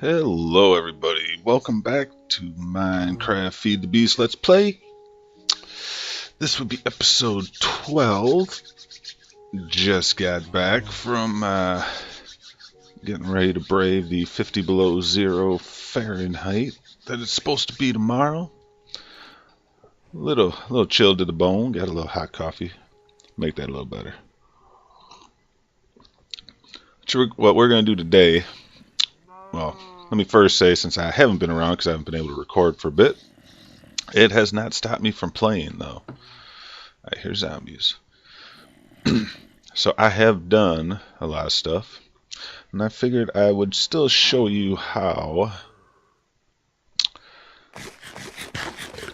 Hello everybody, welcome back to Minecraft Feed the Beast Let's Play. This would be episode 12. Just got back from getting ready to brave the 50 below zero Fahrenheit that it's supposed to be tomorrow. Little chilled to the bone, got a little hot coffee, make that a little better. What we're going to do today, well, let me first say, since I haven't been around because I haven't been able to record for a bit, it has not stopped me from playing though. Alright, here's zombies. So I have done a lot of stuff, and I figured I would still show you how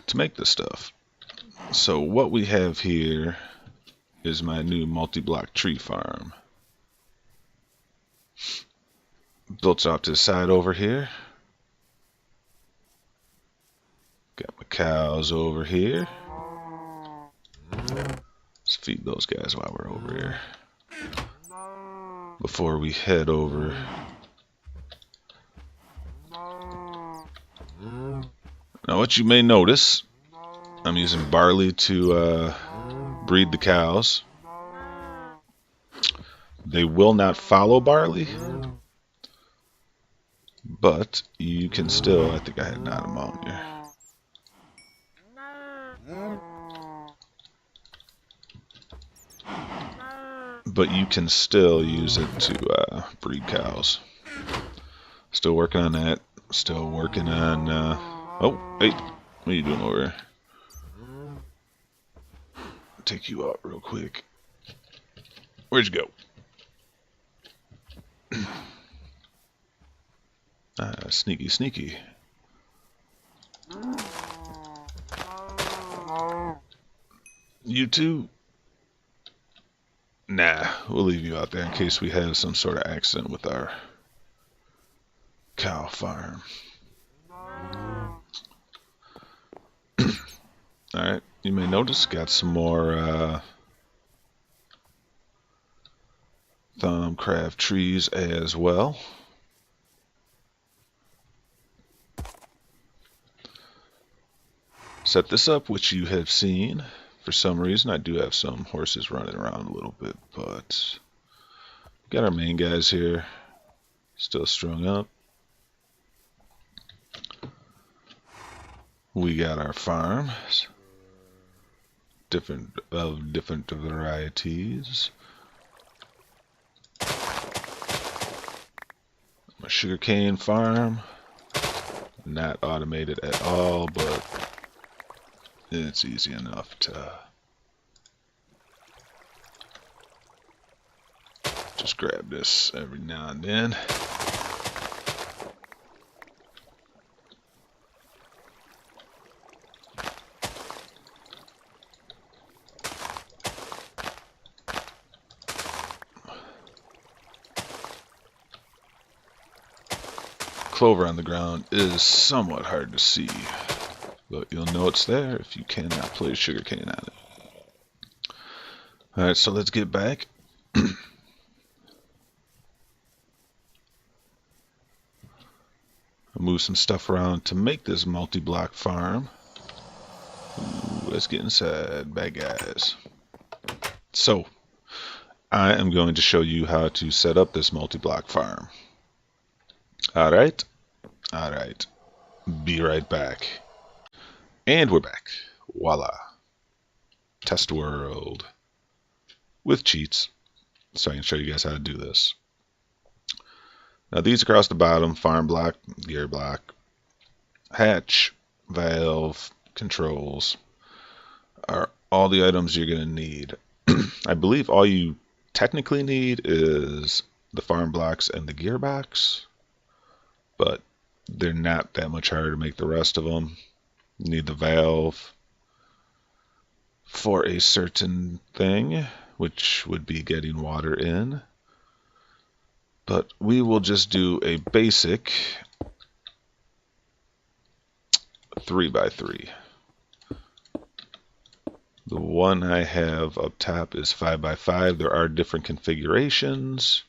to make this stuff. So what we have here is my new multi-block tree farm. Built off to the side over here. Got my cows over here. Let's feed those guys while we're over here. Before we head over. Now what you may notice, I'm using barley to breed the cows. They will not follow barley, but you can still, I think I had not ammonia. But you can still use it to breed cows. Still working on that. Still working on, oh, hey, what are you doing over here? Take you out real quick. Where'd you go? Sneaky, sneaky. You two? Nah, we'll leave you out there in case we have some sort of accident with our cow farm. Alright, you may notice got some more Thumbcraft trees as well. Set this up, which you have seen. For some reason, I do have some horses running around a little bit, but got our main guys here, still strung up. We got our farms, different varieties. My sugarcane farm, not automated at all, but it's easy enough to just grab this every now and then. Clover on the ground is somewhat hard to see, but you'll know it's there if you cannot place sugarcane on it. Alright, so let's get back. I'll move some stuff around to make this multi-block farm. Ooh, let's get inside, bad guys. So, I am going to show you how to set up this multi-block farm. Alright, be right back. And we're back. Voila. Test world. With cheats, so I can show you guys how to do this. Now these across the bottom, farm block, gear block, hatch, valve, controls, are all the items you're going to need. I believe all you technically need is the farm blocks and the gearbox, but they're not that much harder to make the rest of them. You need the valve for a certain thing, which would be getting water in. But we will just do a basic 3x3. The one I have up top is 5x5. There are different configurations.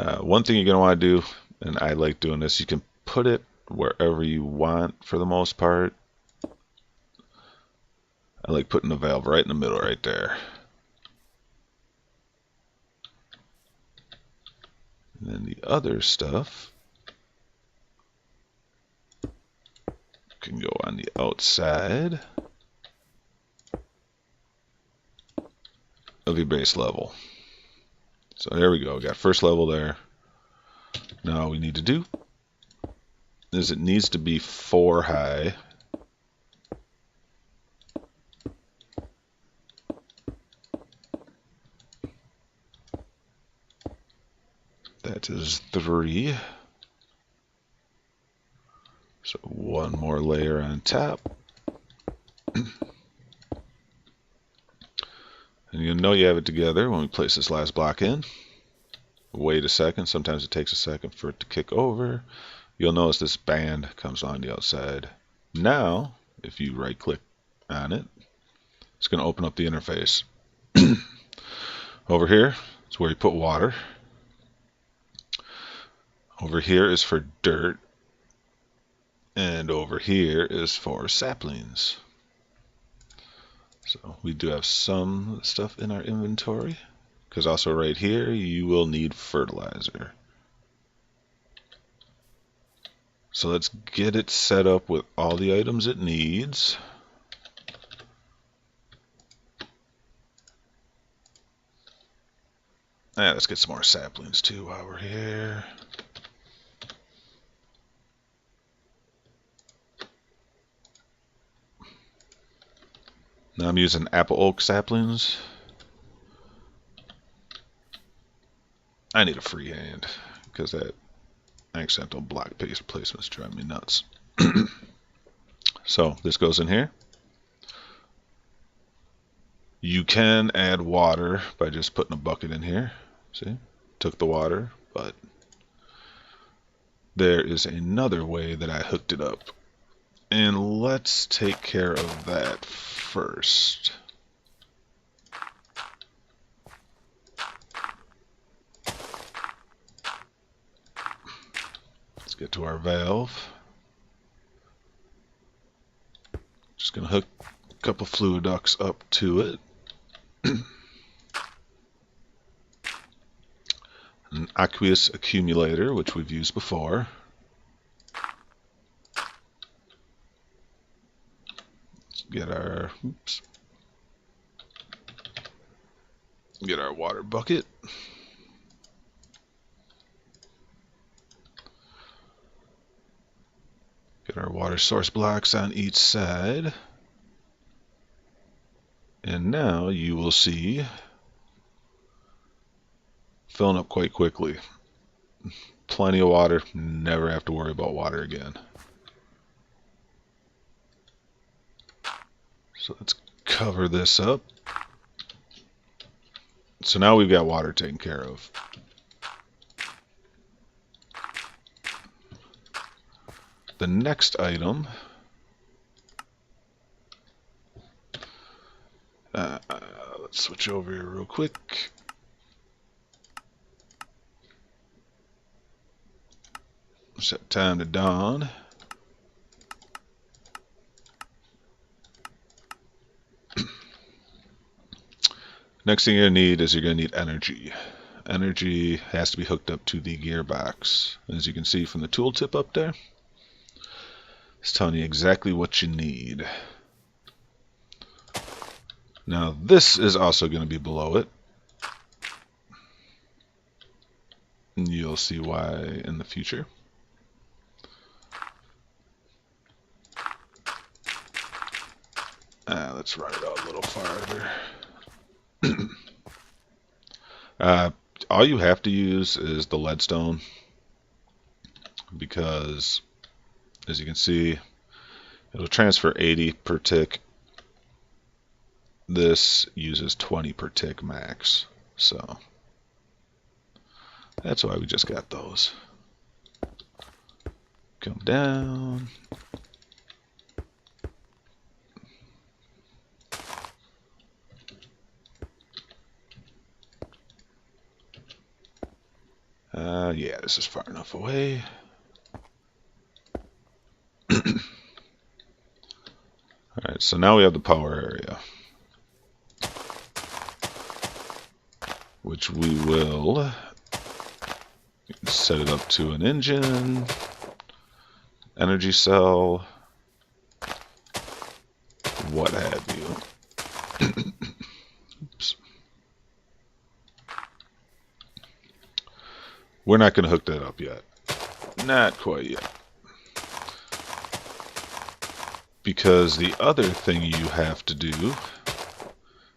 One thing you're going to want to do, and I like doing this, you can put it wherever you want for the most part. I like putting the valve right in the middle right there. And then the other stuff can go on the outside of your base level. So there we go. We got first level there. Now all we need to do is it needs to be 4 high. That is 3. So one more layer on top. And you'll know you have it together when we place this last block in. Wait a second. Sometimes it takes a second for it to kick over. You'll notice this band comes on the outside. Now, if you right click on it, it's going to open up the interface. Over here is where you put water. Over here is for dirt. And over here is for saplings. So we do have some stuff in our inventory, because also right here you will need fertilizer. So let's get it set up with all the items it needs. Let's get some more saplings too while we're here. Now I'm using apple oak saplings. I need a freehand because that accidental block paste placements drive me nuts. So this goes in here. You can add water by just putting a bucket in here. See? Took the water, but there is another way that I hooked it up. And let's take care of that first. Let's get to our valve. Just going to hook a couple fluid ducts up to it. An aqueous accumulator, which we've used before. Let's get our get our water bucket. Get our water source blocks on each side. And now you will see filling up quite quickly. Plenty of water, never have to worry about water again. So let's cover this up. So now we've got water taken care of. The next item, let's switch over here real quick. Set time to dawn. Next thing you're going to need is you're going to need energy. Energy has to be hooked up to the gearbox. As you can see from the tooltip up there, it's telling you exactly what you need. Now this is also going to be below it. And you'll see why in the future. Let's run it out a little farther. All you have to use is the leadstone, because as you can see, it'll transfer 80 per tick. This uses 20 per tick max, so that's why we just got those. Come down. Yeah, this is far enough away. Alright, so now we have the power area, which we will set it up to an engine, energy cell, what have you. Oops. We're not going to hook that up yet. Not quite yet. Because the other thing you have to do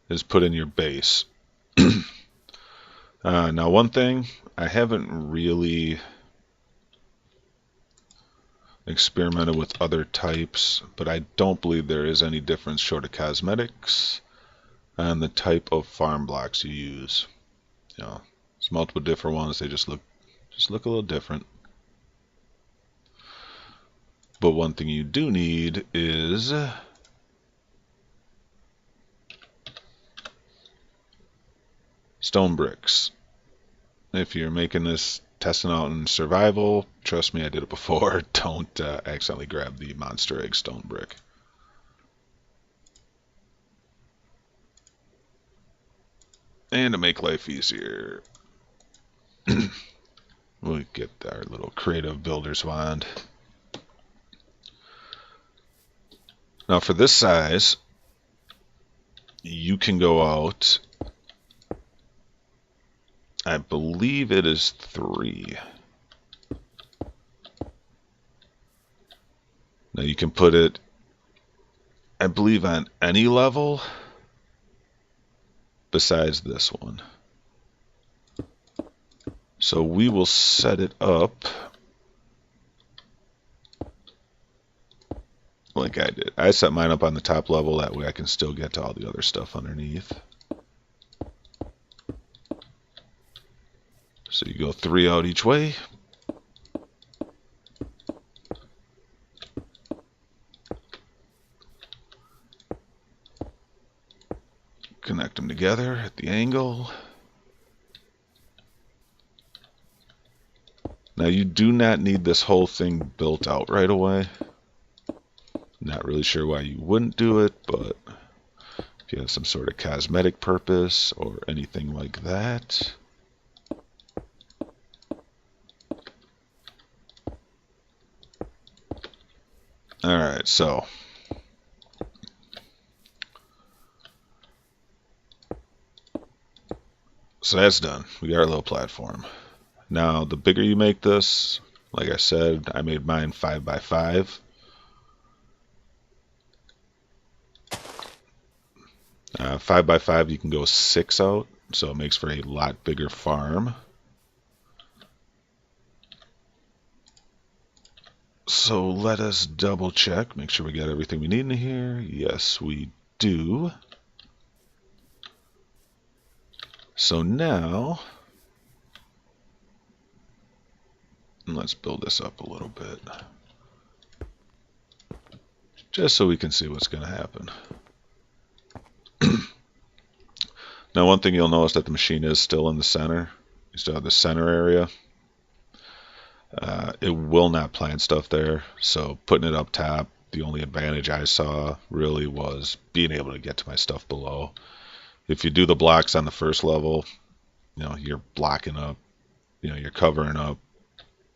is put in your base. Now, one thing, I haven't really experimented with other types, but I don't believe there is any difference short of cosmetics and the type of farm blocks you use. You know, there's multiple different ones. They just look a little different. But one thing you do need is stone bricks. If you're making this, testing out in survival, trust me, I did it before. Don't accidentally grab the monster egg stone brick. And to make life easier, we'll get our little creative builder's wand. Now for this size, you can go out, I believe it is 3. Now you can put it, I believe, on any level besides this one. So we will set it up like I did. I set mine up on the top level, that way I can still get to all the other stuff underneath. So you go 3 out each way. Connect them together at the angle. Now you do not need this whole thing built out right away. Not really sure why you wouldn't do it, but if you have some sort of cosmetic purpose or anything like that. Alright, so that's done. We got our little platform. Now, the bigger you make this, like I said, I made mine 5 by 5. 5 by 5, you can go 6 out, so it makes for a lot bigger farm. So let us double check, make sure we got everything we need in here. Yes, we do. So now, let's build this up a little bit, just so we can see what's going to happen. Now, one thing you'll notice that the machine is still in the center. You still have the center area. It will not plant stuff there, so putting it up top, the only advantage I saw really was being able to get to my stuff below. If you do the blocks on the first level, you know, you're blocking up, you know, you're covering up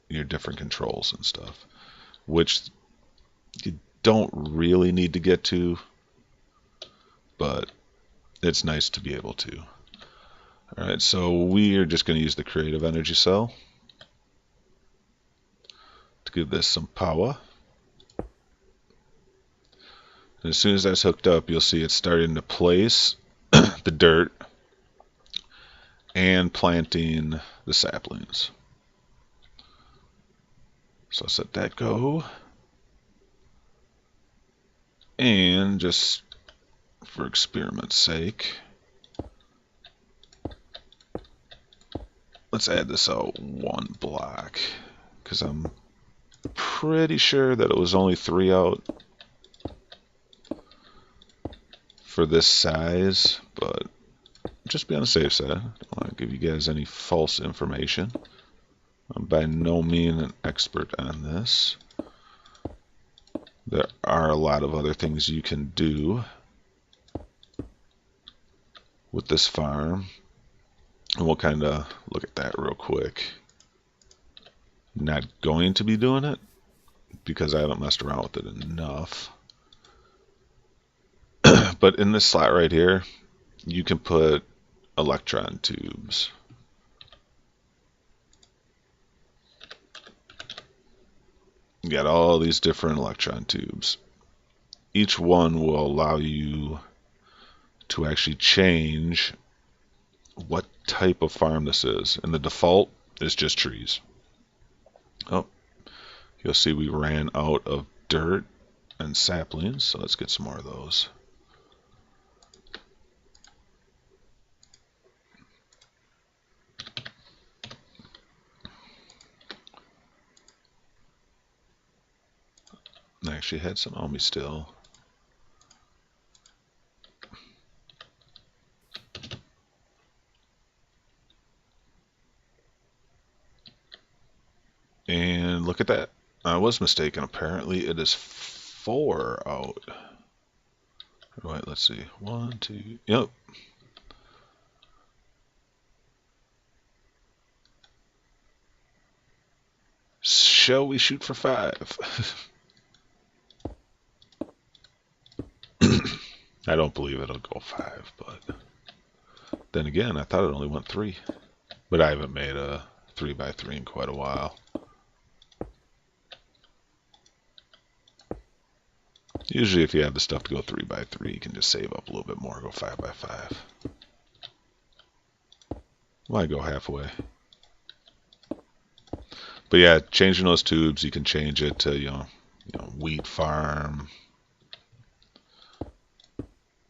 your different controls and stuff, which you don't really need to get to, but it's nice to be able to. Alright, so we are just going to use the creative energy cell to give this some power. And as soon as that's hooked up, you'll see it's starting to place the dirt and planting the saplings. So I'll let that go. And just for experiment's sake, let's add this out 1 block, because I'm pretty sure that it was only 3 out for this size, but just be on the safe side. I don't want to give you guys any false information. I'm by no means an expert on this. There are a lot of other things you can do with this farm, and we'll kind of look at that real quick. Not going to be doing it because I haven't messed around with it enough. But in this slot right here, you can put electron tubes. You got all these different electron tubes. Each one will allow you to actually change what type of farm this is. And the default is just trees. Oh, you'll see we ran out of dirt and saplings, so let's get some more of those. I actually had some on me still. And look at that. I was mistaken. Apparently it is 4 out. Right, let's see. 1, 2, yep. Shall we shoot for 5? I don't believe it'll go 5, but then again, I thought it only went 3. But I haven't made a 3x3 in quite a while. Usually if you have the stuff to go 3x3, you can just save up a little bit more, go 5x5. Why go halfway? But yeah, changing those tubes, you can change it to, you know, wheat farm.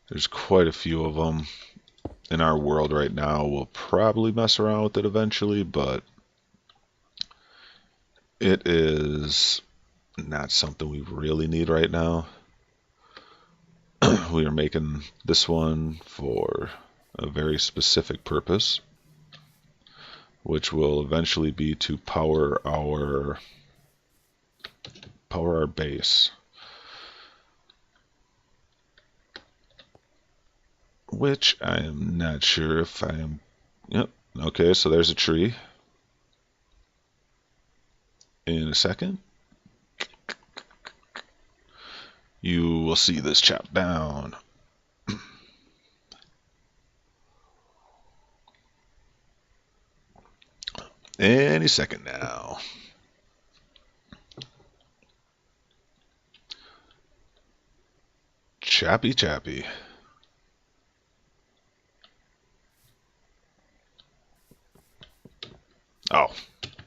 There's quite a few of them in our world right now. We'll probably mess around with it eventually, but it is not something we really need right now. We are making this one for a very specific purpose, which will eventually be to power our base. Which I am not sure if I am. Yep. Okay, so there's a tree. In a second, you will see this chopped down. Any second now. Choppy, choppy. Oh,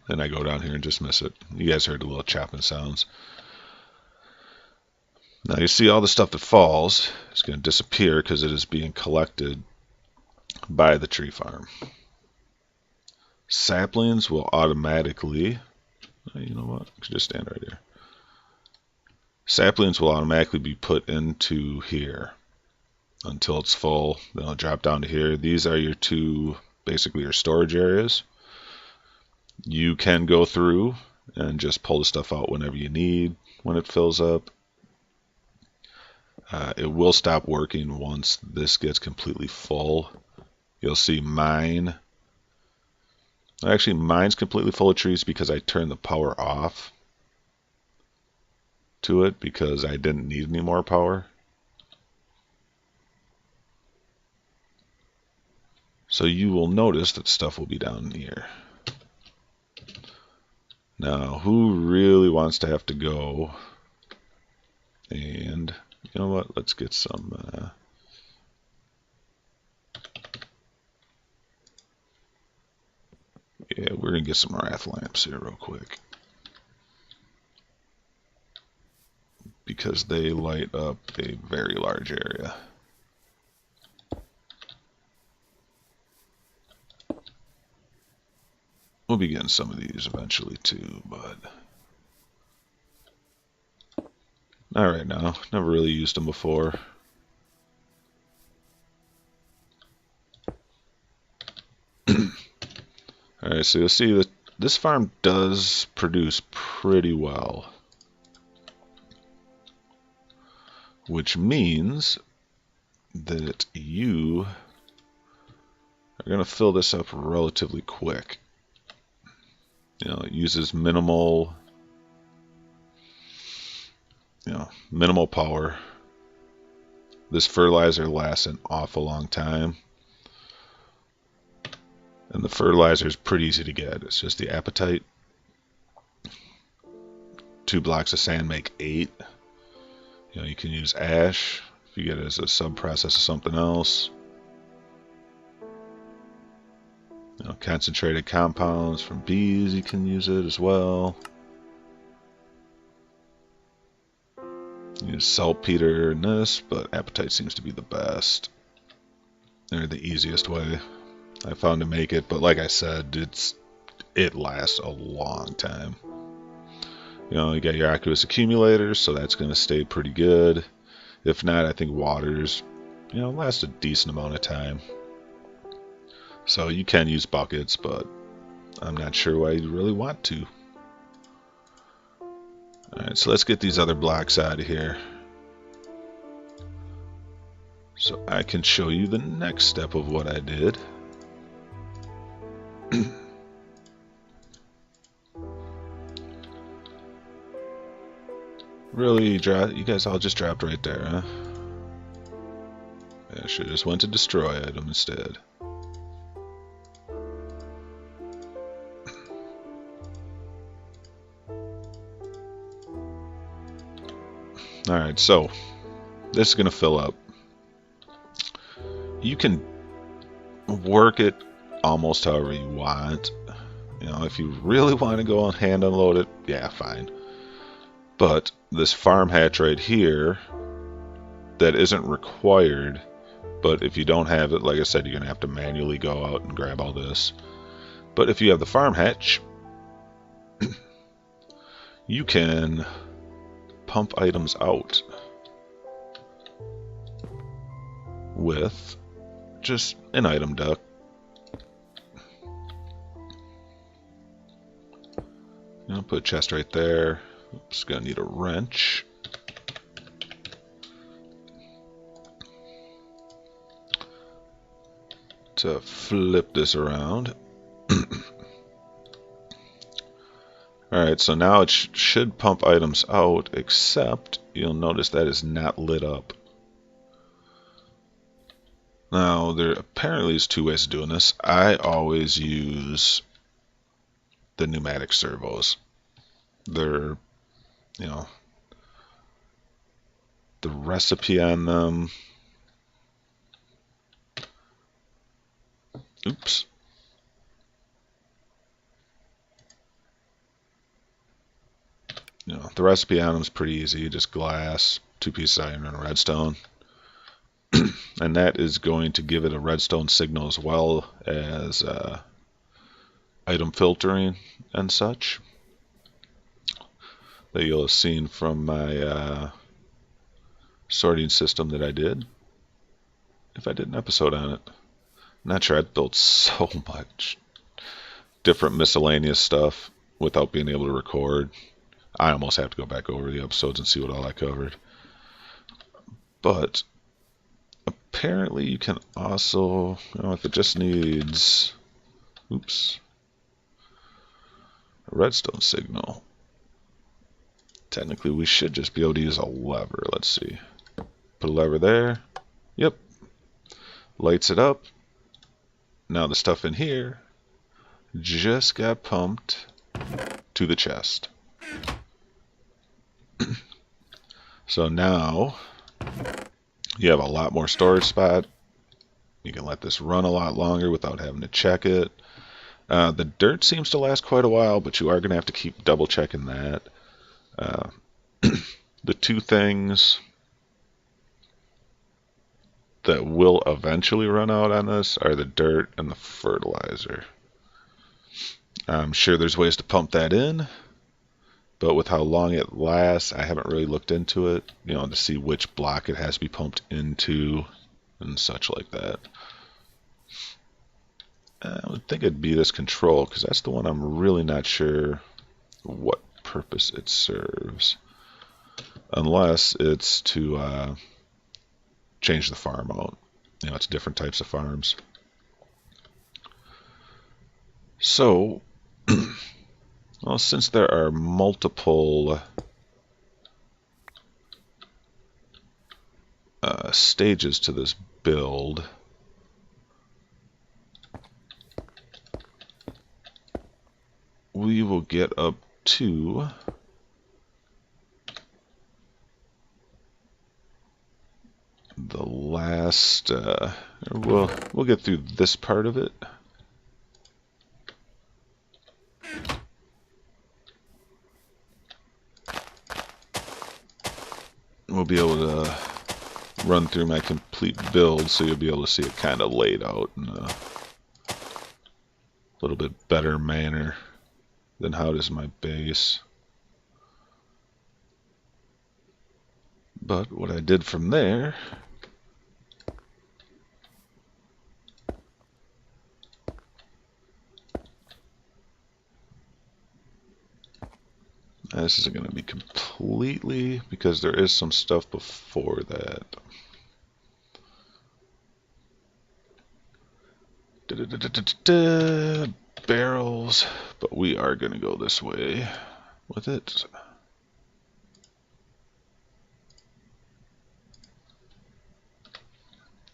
and I go down here and just miss it. You guys heard the little chopping sounds. Now you see all the stuff that falls is going to disappear because it is being collected by the tree farm. Saplings will automatically, you know what, I could just stand right here. Saplings will automatically be put into here until it's full. Then it'll drop down to here. These are your two, basically your storage areas. You can go through and just pull the stuff out whenever you need when it fills up. It will stop working once this gets completely full. You'll see mine. Actually, mine's completely full of trees because I turned the power off to it because I didn't need any more power. So you will notice that stuff will be down here. Now, who really wants to have to go? And you know what? Let's get some. Yeah, we're gonna get some wrath lamps here real quick because they light up a very large area. We'll be getting some of these eventually too, but not right now. Never really used them before. Alright, so you'll see that this farm does produce pretty well, which means that you are going to fill this up relatively quick. You know, it uses minimal power. This fertilizer lasts an awful long time. And the fertilizer is pretty easy to get. It's just the apatite. 2 blocks of sand make 8. You know, you can use ash if you get it as a sub-process of something else. You know, concentrated compounds from bees, you can use it as well. Use saltpeter in this, but apatite seems to be the best. They're the easiest way I found to make it, but like I said, it lasts a long time. You know, you got your aqueous accumulators, so that's going to stay pretty good. If not, I think waters, you know, last a decent amount of time. So you can use buckets, but I'm not sure why you really want to. Alright, so let's get these other blocks out of here, so I can show you the next step of what I did. Really, you guys all just dropped right there, huh? Yeah, I should have just went to destroy item instead. Alright, so this is going to fill up. You can work it almost however you want. You know, if you really want to go and hand unload it, yeah, fine. But this farm hatch right here, that isn't required, but if you don't have it, like I said, you're going to have to manually go out and grab all this. But if you have the farm hatch, you can pump items out with just an item duct. You know, put a chest right there. Oops, gonna need a wrench. To flip this around. Alright, so now it should pump items out, except you'll notice that is not lit up. Now, there apparently is 2 ways of doing this. I always use the pneumatic servos. They're, you know, the recipe on them. Oops. You know, the recipe on them is pretty easy. Just glass, 2 pieces of iron, and a redstone. And that is going to give it a redstone signal as well as item filtering and such. That you'll have seen from my sorting system that I did. If I did an episode on it. I'm not sure, I've built so much different miscellaneous stuff without being able to record. I almost have to go back over the episodes and see what all I covered. But apparently you can also, you know, if it just needs, oops, a redstone signal. Technically we should just be able to use a lever. Let's see. Put a lever there. Yep. Lights it up. Now the stuff in here just got pumped to the chest. So now you have a lot more storage spot. You can let this run a lot longer without having to check it. The dirt seems to last quite a while, but you are going to have to keep double checking that. The 2 things that will eventually run out on this are the dirt and the fertilizer. I'm sure there's ways to pump that in, but with how long it lasts, I haven't really looked into it, you know, to see which block it has to be pumped into and such like that. I would think it'd be this control, because that's the one I'm really not sure what purpose it serves. Unless it's to change the farm out. You know, it's different types of farms. So, well, since there are multiple stages to this build, we will get up to the last, we'll get through this part of it. We'll be able to run through my complete build, so you'll be able to see it kind of laid out in a little bit better manner than how it is my base. But what I did from there this isn't going to be completely, because there is some stuff before that. Barrels, but we are going to go this way with it.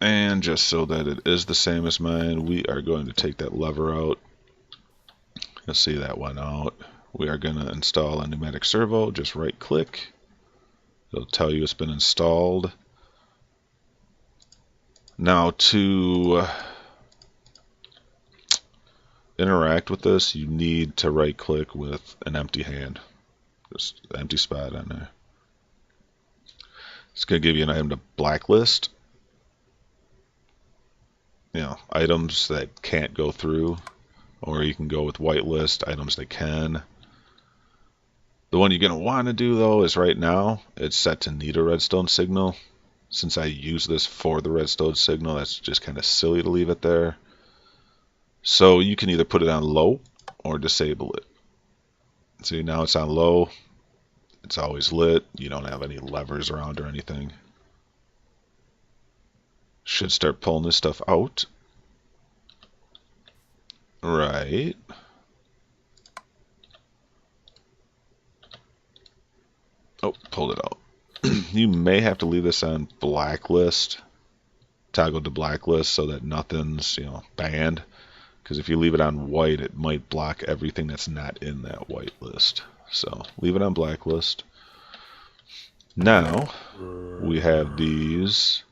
And just so that it is the same as mine, we are going to take that lever out. You'll see that one out. We are going to install a pneumatic servo. Just right click. It'll tell you it's been installed. Now to interact with this, you need to right click with an empty hand. Just an empty spot on there. It's going to give you an item to blacklist. You know, items that can't go through, or you can go with whitelist items that can. The one you're going to want to do though is right now it's set to need a redstone signal. Since I use this for the redstone signal, that's just kind of silly to leave it there. So you can either put it on low or disable it. See, now it's on low. It's always lit. You don't have any levers around or anything. Should start pulling this stuff out. Right. Oh, pulled it out. You may have to leave this on blacklist. Toggle to blacklist so that nothing's, you know, banned. Because if you leave it on white, it might block everything that's not in that white list. So leave it on blacklist. Now we have these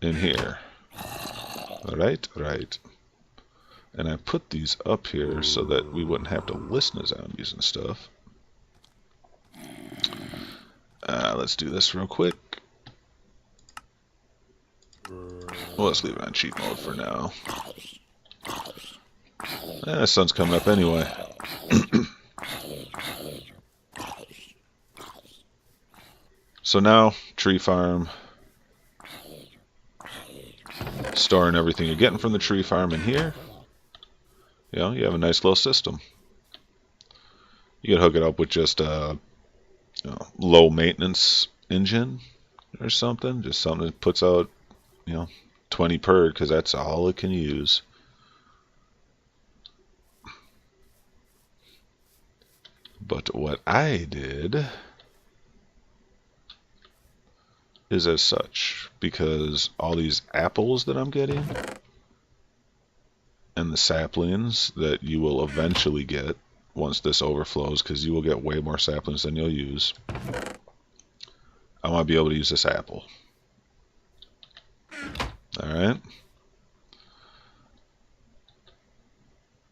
in here. Right. And I put these up here so that we wouldn't have to listen to zombies and stuff. Let's do this real quick. Well, let's leave it on cheat mode for now. The sun's coming up anyway. So now, tree farm. Storing everything you're getting from the tree farm in here. You know, you have a nice little system. You can hook it up with just a low maintenance engine or something. Just something that puts out, 20 per, because that's all it can use. But what I did is as such, because all these apples that I'm getting and the saplings that you will eventually get once this overflows, because you will get way more saplings than you'll use, I want to be able to use this apple. Alright?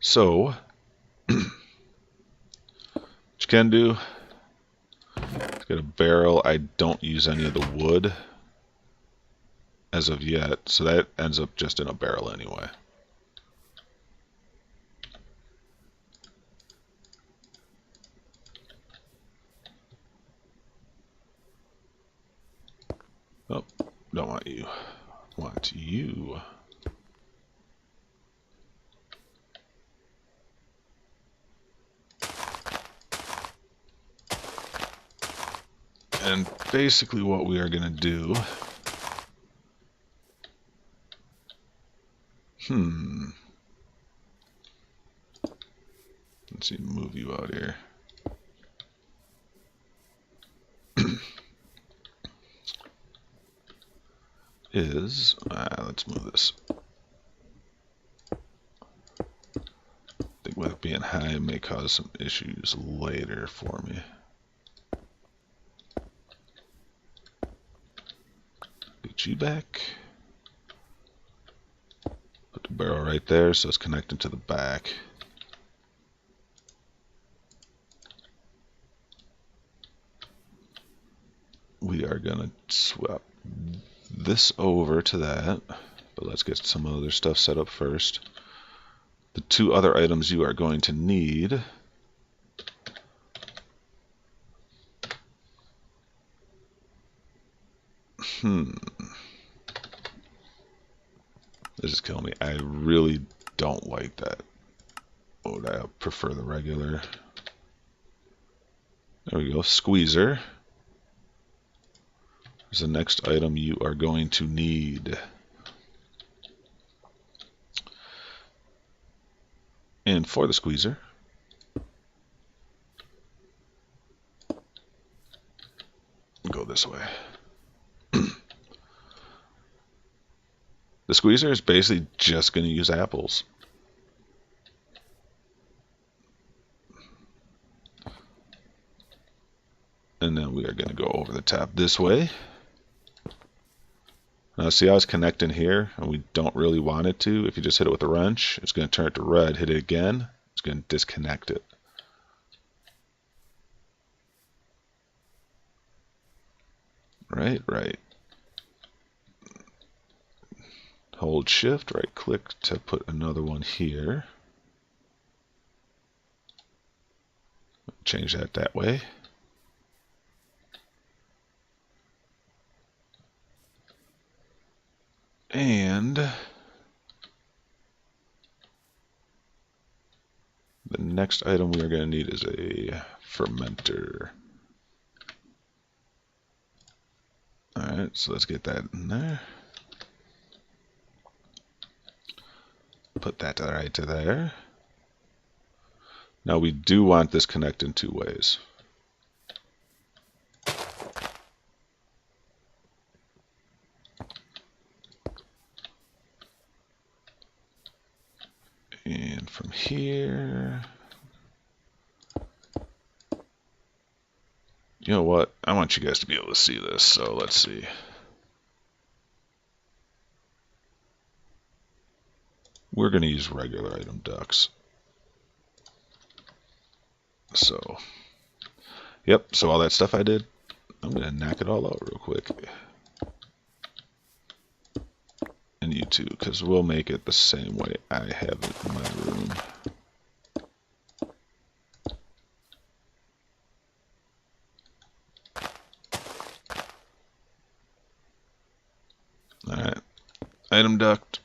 So, what you can do, get a barrel. I don't use any of the wood as of yet, so that ends up just in a barrel anyway. Oh, don't want you. Want you. And basically what we are going to do... Let's see, move you out here. Let's move this. I think with it being high may cause some issues later for me. Get you back. Put the barrel right there so it's connected to the back. We are going to swap this over to that, but let's get some other stuff set up first. The two other items you are going to need This is killing me. I really don't like that. Oh, I prefer the regular. There we go, squeezer. Is the next item you are going to need. And for the squeezer, go this way. The squeezer is basically just going to use apples. And then we are going to go over the top this way. Now see how it's connecting here, and we don't really want it to. If you just hit it with a wrench, it's going to turn it to red. Hit it again, it's going to disconnect it. Right. Hold shift, right click to put another one here. Change that way. And the next item we are going to need is a fermenter. Alright, so let's get that in there. Put that right to there. Now we do want this connected in two ways. And from here, you know what? I want you guys to be able to see this, so let's see. We're going to use regular item ducts. So, yep, so all that stuff I did, I'm going to knock it all out real quick. And you too, because we'll make it the same way I have it in my room. Alright, item duct.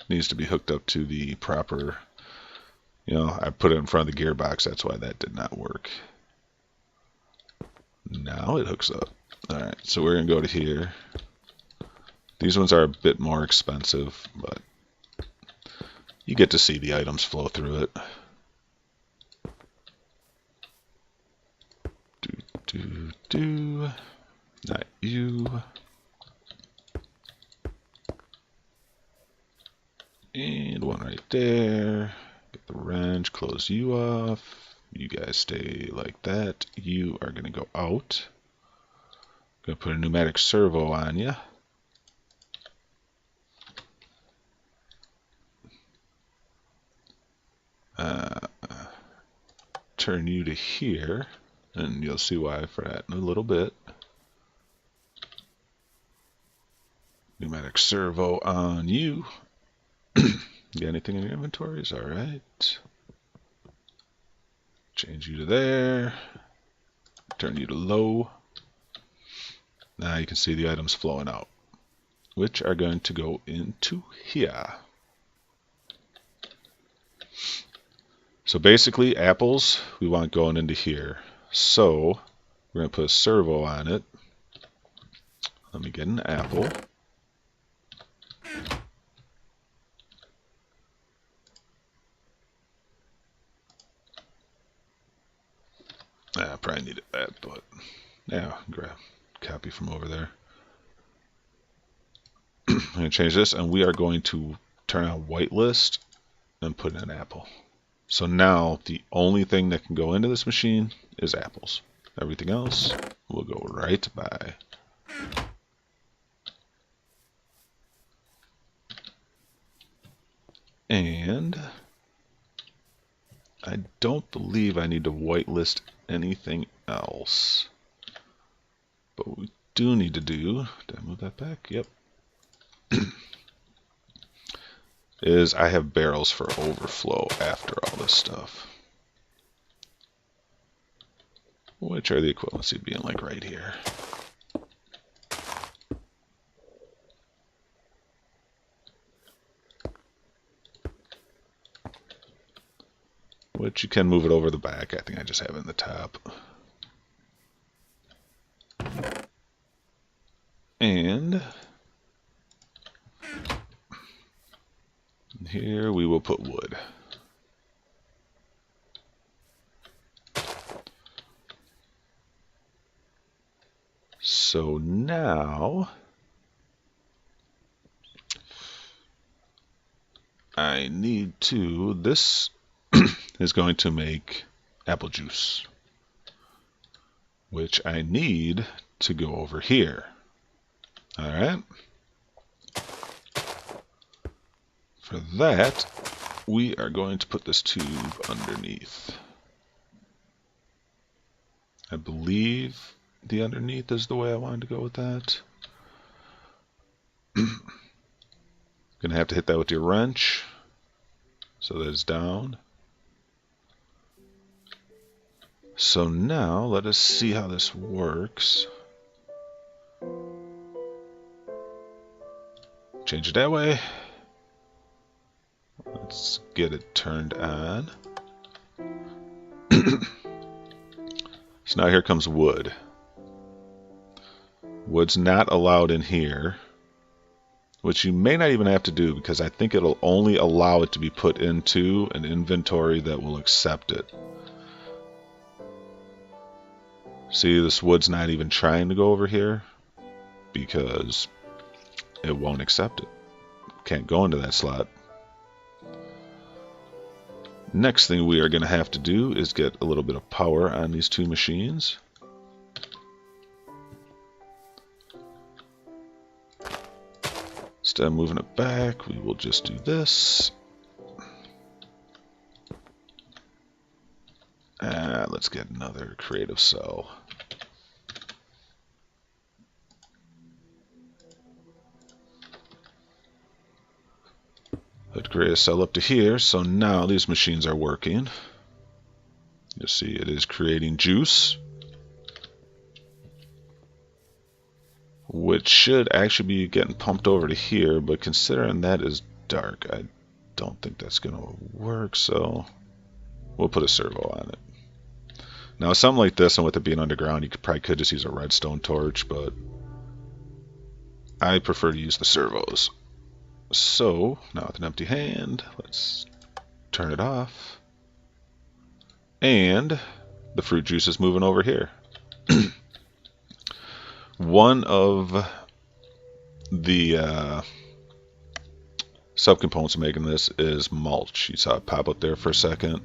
Needs to be hooked up to the proper, I put it in front of the gearbox, that's why that did not work. Now it hooks up. Alright, so we're going to go to here. These ones are a bit more expensive, but you get to see the items flow through it. Not you. And one right there. Get the wrench, close you off. You guys stay like that. You are going to go out. Going to put a pneumatic servo on you. Turn you to here, and you'll see why for that in a little bit. Pneumatic servo on you. Got anything in your inventories? Alright. Change you to there. Turn you to low. Now you can see the items flowing out, which are going to go into here. So basically, apples we want going into here. So we're going to put a servo on it. Let me get an apple. I probably needed that, but yeah, grab copy from over there. I'm going to change this, and we are going to turn on whitelist and put in an apple. So now the only thing that can go into this machine is apples. Everything else will go right by. And I don't believe I need to whitelist anything else. But what we do need to do, did I move that back? Yep. Is I have barrels for overflow after all this stuff. Which are the equivalency being like right here. Which you can move it over the back. I think I just have it in the top. And here we will put wood. So now I need to, this is going to make apple juice, which I need to go over here. All right. For that, we are going to put this tube underneath. I believe the underneath is the way I wanted to go with that. Gonna have to hit that with your wrench so that it's down. So now let us see how this works. Change it that way. Let's get it turned on. So now here comes wood. Wood's not allowed in here, which you may not even have to do because I think it'll only allow it to be put into an inventory that will accept it. See, this wood's not even trying to go over here because it won't accept it. Can't go into that slot. Next thing we are going to have to do is get a little bit of power on these two machines. Instead of moving it back, we will just do this. Let's get another creative cell. Let's create a cell up to here, so now these machines are working. You'll see it is creating juice, which should actually be getting pumped over to here, but considering that is dark, I don't think that's going to work, so we'll put a servo on it. Now, something like this, and with it being underground, you probably could just use a redstone torch, but I prefer to use the servos. So, now with an empty hand, let's turn it off. And the fruit juice is moving over here. One of the subcomponents of making this is mulch. You saw it pop up there for a second.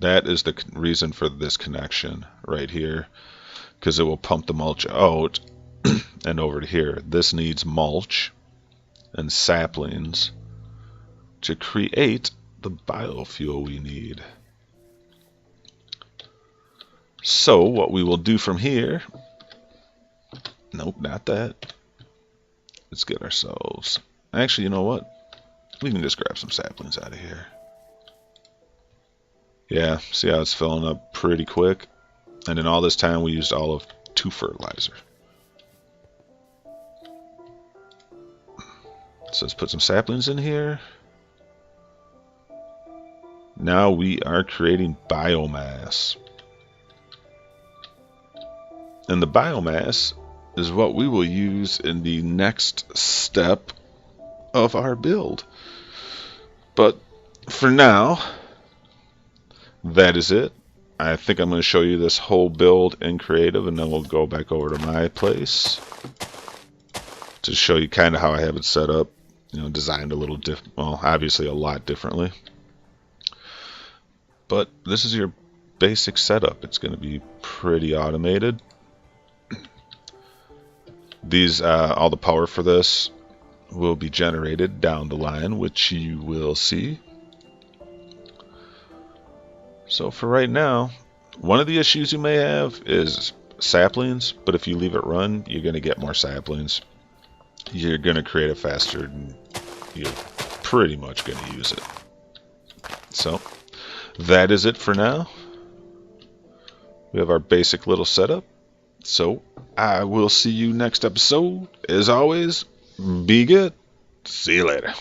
That is the reason for this connection right here, because it will pump the mulch out and over to here. This needs mulch and saplings to create the biofuel we need. So what we will do from here, nope, not that. Let's get ourselves, actually, you know what? We can just grab some saplings out of here. Yeah, see how it's filling up pretty quick? And in all this time, we used all of 2 fertilizer. So let's put some saplings in here. now we are creating biomass. And the biomass is what we will use in the next step of our build. But for now, that is it. I think I'm going to show you this whole build in creative, and then we'll go back over to my place to show you kind of how I have it set up. You know, designed a little different, well, obviously a lot differently. But this is your basic setup. It's going to be pretty automated. These, all the power for this will be generated down the line, which you will see. So for right now, one of the issues you may have is saplings, but if you leave it run, you're going to get more saplings. You're going to create it faster, and you're pretty much going to use it. So that is it for now. We have our basic little setup. So I will see you next episode. As always, be good. See you later.